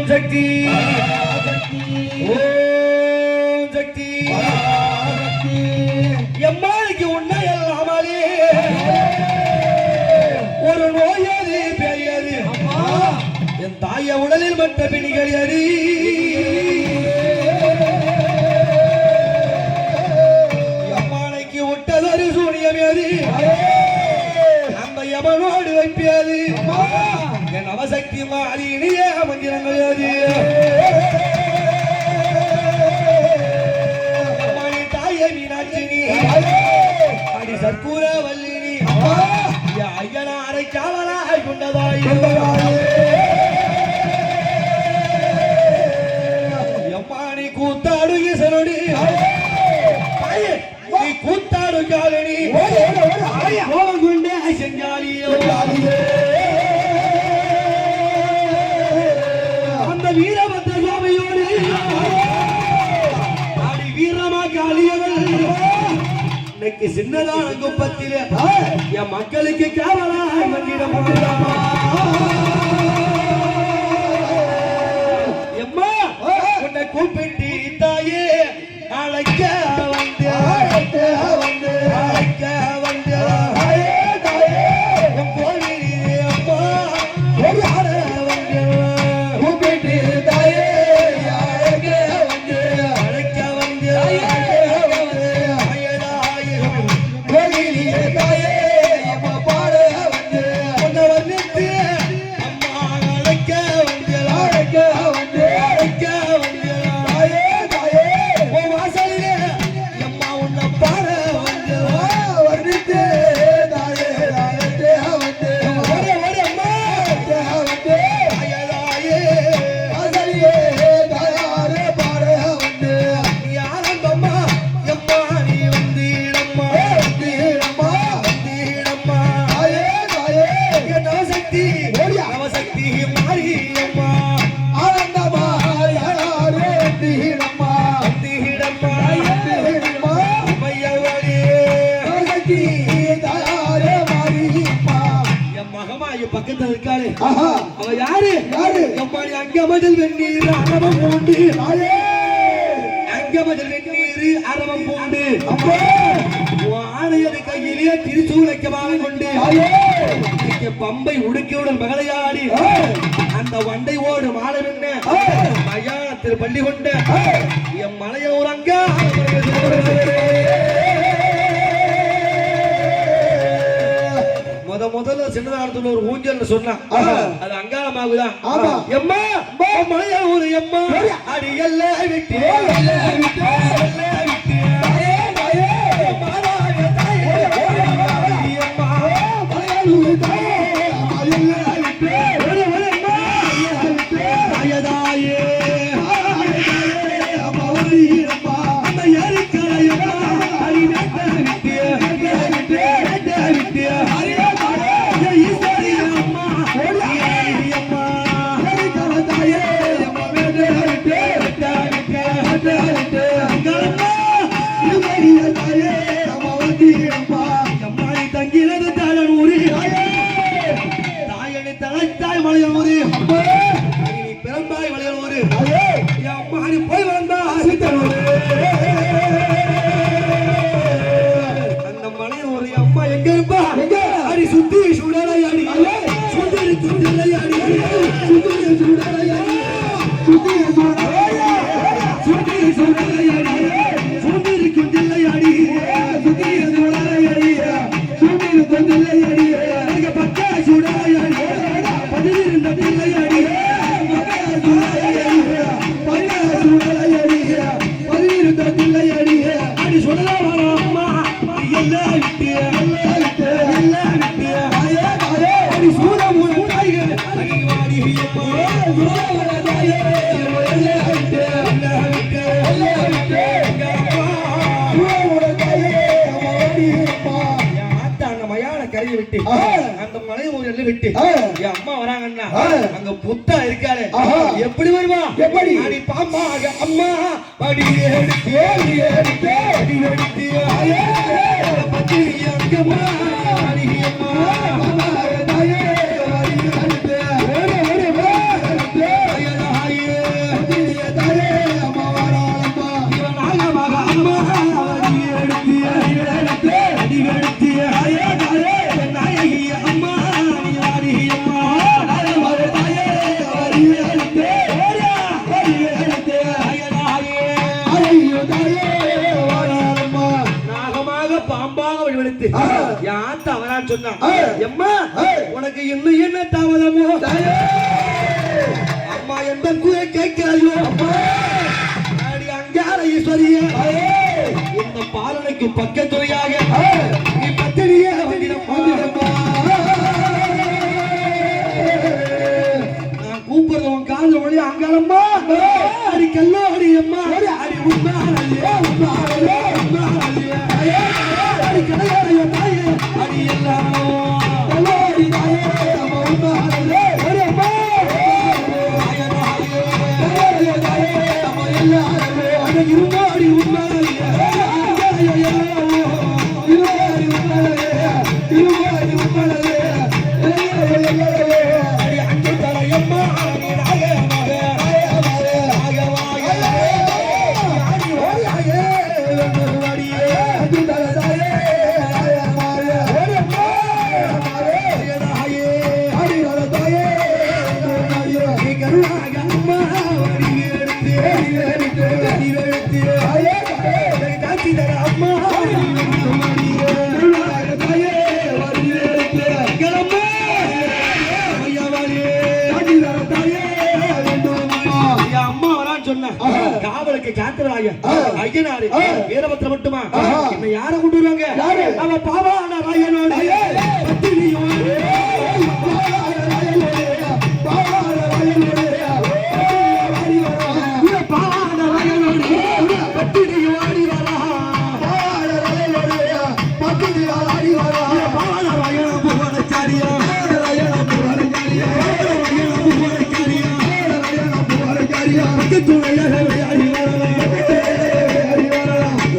சக்தி ஓம் சக்தி எம்மாளுக்கு உன்னை எல்லாமலே ஒரு நோயது பெரியது என் தாய உடலில் மற்ற பிணிகள் எரி எம்மானைக்கு விட்டதொரு சூனியம் எது அந்த யமனோடு வைப்பியது என் அவசக்தி மாறி இனிய மந்திரங்கள் எது அம்மானி தாயை மீனாட்சினி அடி சர்க்கூர வல்லினி ஐயனாரை காவலாய் கொண்டதாய் எம்மானி கூத்தாடு ஈசனோடி நீ கூத்தாடு காலனி கொண்டே செஞ்சாலியோ அந்த வீரபத்ர சுவாமியோடு அடி வீரமா காளியவள் இன்னைக்கு சின்னதான குப்பத்திலே என் மக்களுக்கு காவலாய் வந்திடம் எம்மா உன்னை கூப்பிட்டு தாயே அழைக்க வந்து அழைக்க வந்து பக்கத்துல இருக்காளே அவ யாரு எம்மாடி அங்கமதில் வெந்நீர் அரவம் பூண்டு அங்கமதில் வெந்நீர் அரவம் பூண்டு ஆணையது கையிலே திருச்சூலைக்கமாக கொண்டு பம்பை உடுக்கியுடன் மகளையாடி அந்த வண்டை ஓடு மாடவென்ன மயானத்தில் பள்ளி கொண்ட எம் மலையூர் அங்க முதல்ல சின்னதாரத்துல ஒரு ஊஞ்சல் சொன்னா அது அங்காளமாகுதான் எம்மா மலையூர் எம்மா அடி எல்லாம் விட்டு பிறந்தாய் வளையலூரு அம்மாடி போய் வந்தா அந்த மலையூர் அம்மா எங்க இருப்பா அடி சுத்தி சுடலையாடி சுந்தரி துண்டில்லையாடி சுந்தரி சுடலையாடி சுத்தி சுடலையாடி சுத்தி சுடலையாடி சுந்தரி குண்டில்லையாடி சுத்தி சுடலையாடி சுந்தரி குண்டில்லையாடி பக்கா சுடலையாடி பதினிருந்த பிள்ளையாடி பதினிருந்த பிள்ளையாடி அடி சொல்லலாம் அம்மா எல்லாம் விட்டு எல்லாம் விட்டு அடி சூரமூலம் தாய்கள் வாடி கரையை விட்டு அந்த மலை ஊர்ல விட்டு என் அம்மா வராங்கன்னா அங்க புத்தா இருக்காரு எப்படி வருவா எப்படி அடி பாம்மா அம்மா அடி எடுத்து எடுத்து அடி எடுத்து பத்தி அங்கம்மா அடி அம்மா தாயே அடி எடுத்து சொன்னா எம்மா உனக்கு இன்னும் என்ன தாமதமோ அம்மா எந்த குறை கேட்கிறாயோ அடி அங்கார ஈஸ்வரிய இந்த பாலனைக்கு பக்கத்துறையாக நீ பத்திரியே வந்திடம்மா நான் கூப்பிடுறது உன் கால ஒளி அங்காளம்மா அடி கல்லோ அடி அம்மா அடி உண்மை அடி கடையாடைய தாயே அடி எல்லாம் அடி தாயே அம்மா உண்மை இருமாடி காவலுக்கு காத்துறாங்க ஐயனாரு வீரபத்திரம் மட்டுமா என்ன யார கொண்டு வருவாங்க அவ பாவான ராயனோட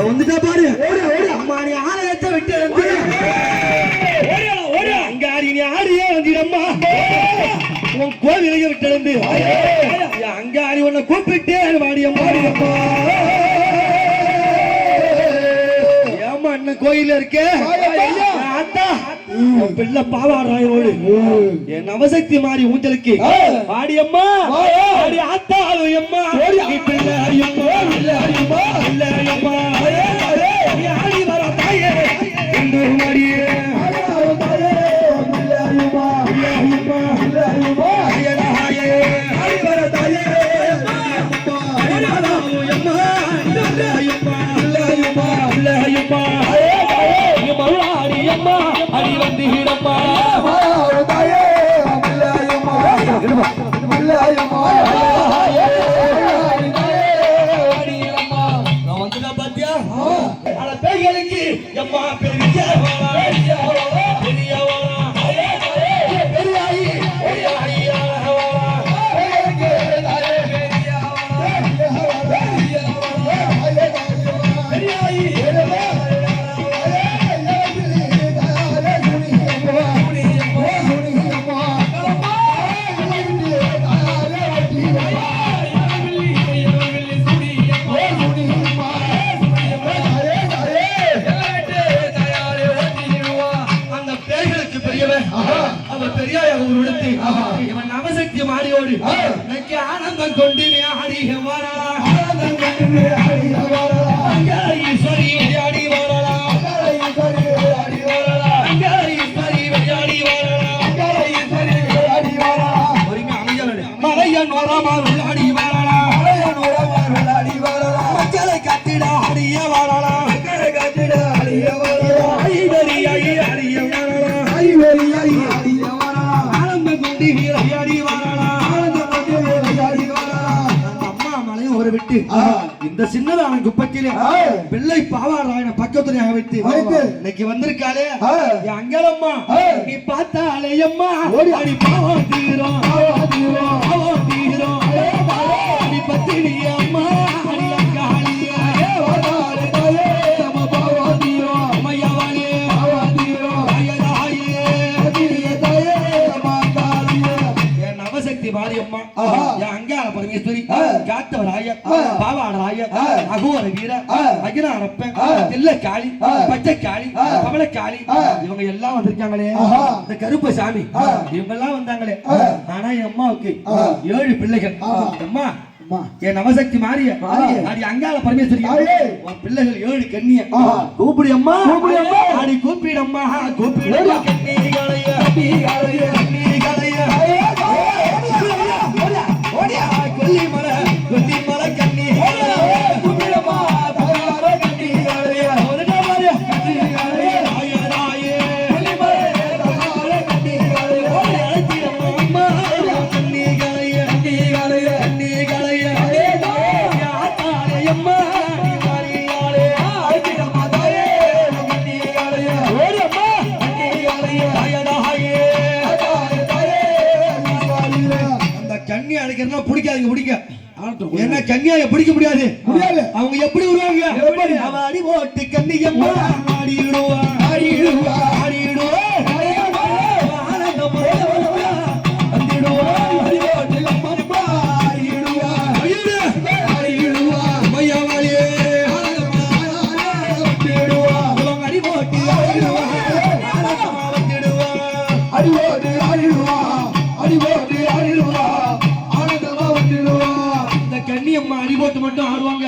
வந்துட்டா பாரு அம்மா நீ ஆலயத்தை விட்டு அங்காரி நீ ஆடியே வந்திடம்மா உன் கோவிலைய விட்டு அங்காரி உன்னை கூப்பிட்டே வாடியம்மா ஏமா அண்ணன் கோயில இருக்கே அத்தா பிள்ளை பாவாடுறாயோடு என் நவசக்தி மாறி ஊஞ்சலுக்கு ஆடியம்மா ஆடி ஆத்தா அம்மா பிள்ளை அடியம்மா பிள்ளை அடியம்மா பிள்ளை அடியம்மா ஆடி வர தாயே என்று மாறியே அடி வந்து ஹீரம்மா வந்துட்டா பாத்தியா பேய்களுக்கு எம்மா பெரிய இவன் நவசக்தி மாறியோடு எனக்கு ஆனந்தம் கொண்டு ஆடி ஈஸ்வரி விளையாடி மலையன் வரமா விளையாடி மக்களை கட்டிட அடிய வரலாம் விட்டு இந்த சின்னதான குப்பத்திலே வெள்ளை பாவாராயன பக்கத்துல வைத்து இன்னைக்கு வந்திருக்காளே அங்கலம்மா நீ பார்த்தாலே அம்மா அடி பாவம் தீரும் அடி பத்தினி அம்மா அடி அங்காளியா மாரியம்மா அங்காள பரமேஸ்வரி காத்தவராய பாவாடராய அகோர வீர அகிராரப்பன் தில்லக்காளி பச்சைக்காளி பவளக்காளி இவங்க எல்லாம் வந்திருக்காங்களே இந்த கருப்ப சாமி இவங்க எல்லாம் வந்தாங்களே ஆனா என் அம்மாவுக்கு 7 பிள்ளைகள் அம்மா என் நவசக்தி மாறிய அடி அங்காள பரமேஸ்வரி உன் பிள்ளைகள் 7 கன்னிய கூப்பிடு அம்மா அடி கூப்பிடம்மா கூப்பிடு கன்னிகளைய கொல்லிமலை கன்னி கூப்பிடம்மா பிடிக்காதுங்க பிடிக்க என்ன கன்னியாய பிடிக்க முடியாது அவங்க எப்படி வருவாங்க அவ அடி போட்டு கன்னியம்மா ஆடிடுவா ஆடிடுவா ஆடிடுவா மட்டும் ஆடுவாங்க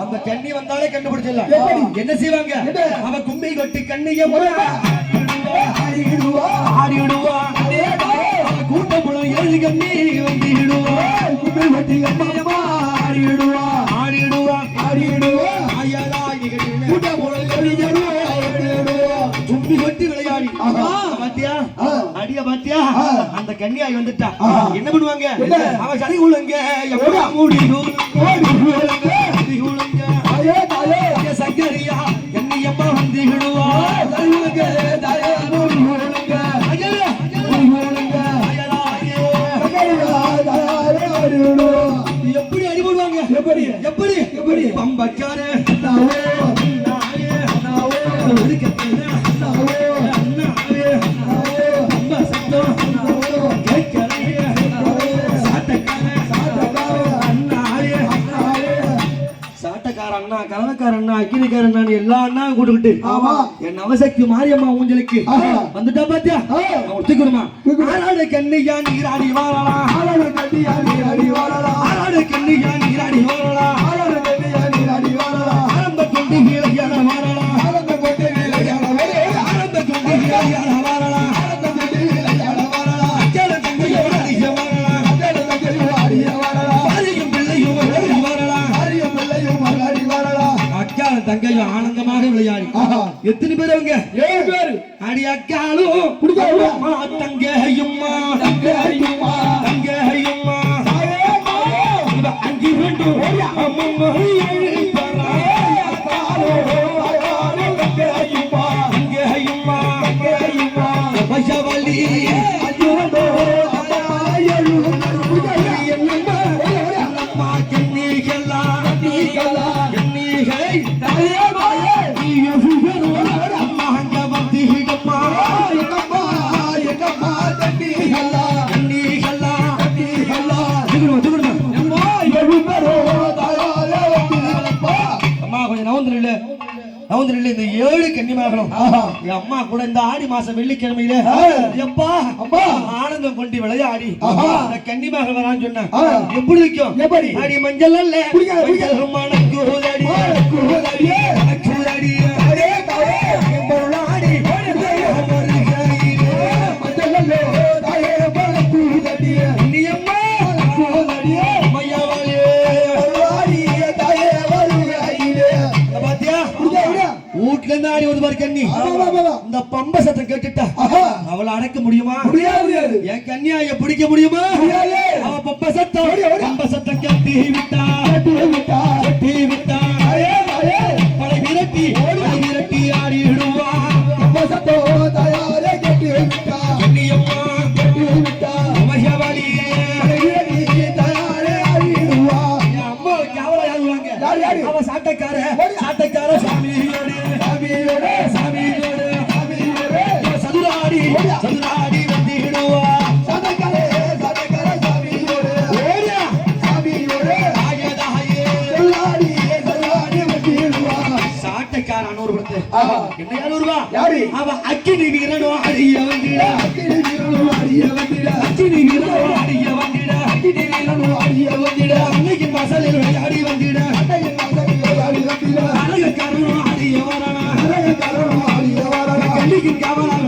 அந்த கண்ணி வந்தாலே கண்டுபிடிச்சிடலாம் என்ன செய்வாங்க அவ கும்பி கொட்டி கண்ணியம்மா ஆடிடுவா கூட்டம் போல 7 கண்ணி வந்திடுவா கும்பி கொட்டி கண்ணியம்மா ஆடிடுவா ஆடிடுவா ஆடிடுவா கூட்டம் போல 7 கண்ணி கும்பி கொட்டி விளையாடி பாத்தியா அடிய பாத்தியா அந்த கன்னியாய் வந்துட்டா என்ன பண்ணுவாங்க அவ சரி உளுங்க எப்ப மூடி சங்கரியா கன்னியம்மா வந்து விடுவா எப்படி அடிபடுவாங்க எப்படி எப்படி எப்படி பம்பக்கார கலவக்காரண்ணா அக்கினிக்காரண்ணா எல்லா அண்ணா கூட்டுக்கிட்டு என் நவசக்தி மாரியம்மா ஊஞ்சலுக்கு வந்துட்டா பாத்தியா ஒத்துக்கணுமா ஆளாடு கண்ணியா நீராடி வாழலா ஆளாடு கண்ணியா நீராடி வாழலா ஆளாடு கண்ணியா நீராடி வாழலா ஆளாடு கண்ணியா நீராடி வாழலா ஆரம்ப கொண்டு வீளையான வாழலா ஆரம்ப கொண்டு வீளையான வாழலா ஆரம்ப கொண்டு வீளையான வாழலா ஆரம்ப கொண்டு வீளையான வாழலா அக்கல தங்கையோட அடிய வாழலா அக்கல தங்கையோட அடிய வாழலா ஆரியும் பிள்ளையும் வாழலா ஆரியும் பிள்ளையும் வாழலா அக்கால தங்கையும் ஆனந்தமாக விளையாடி எத்தனை பேர் அவங்க 7 பேர் அடி அக்காலும் குடுக்கமா தங்கையும்மா தங்கையும்மா தங்கையும்மா இவ அங்கி ரெண்டு அம்மா 7 பரா தங்கையும்மா தங்கையும்மா தங்கையும்மா பைசவலி அஜுரோ அம்மா 7 என்னம்மா அம்மா கண்ணிகளா கண்ணிகளா இந்த 7 கன்னிமார்களும் என் அம்மா கூட இந்த ஆடி மாசம் வெள்ளிக்கிழமையில எப்பா அப்பா ஆனந்தம் கொண்டு விளையாடி கன்னிமாக வரான்னு சொன்ன எப்படி வைக்கும் ஆடி மஞ்சள் அல்ல வீட்டுல இருந்து ஆடி ஒரு கண்ணி இந்த பம்ப சத்தம் கேட்டுட்டா அவளை அடக்க முடியுமா முடியாது என் கன்னியாய பிடிக்க முடியுமா அவ பம்ப சத்தம் கட்டி விட்டா கட்டி விட்டா படை விரட்டி ஆடி விடுவா பம்ப சத்தம் தயாரே கட்டி விட்டா கன்னியம்மா கட்டி விட்டா மகவாளி தயாரே ஆடி விடுவா என் அம்மாவுக்கு அவளை யாருவாங்க அவ சாட்டக்கார சாமியோடு சதுராடி வந்து விடுவா சாட்டைக்கார 100 கொடுத்து என்ன 200 ரூபா அவ அக்கினி வீரனோ அடிய வந்திட அக்கினி வீரனோ அடிய வந்திட அன்னைக்கு வாசலில் விளையாடி வந்திட அழகு கருணம் ஆடிய வரணா கண்ணிக்கு கவலை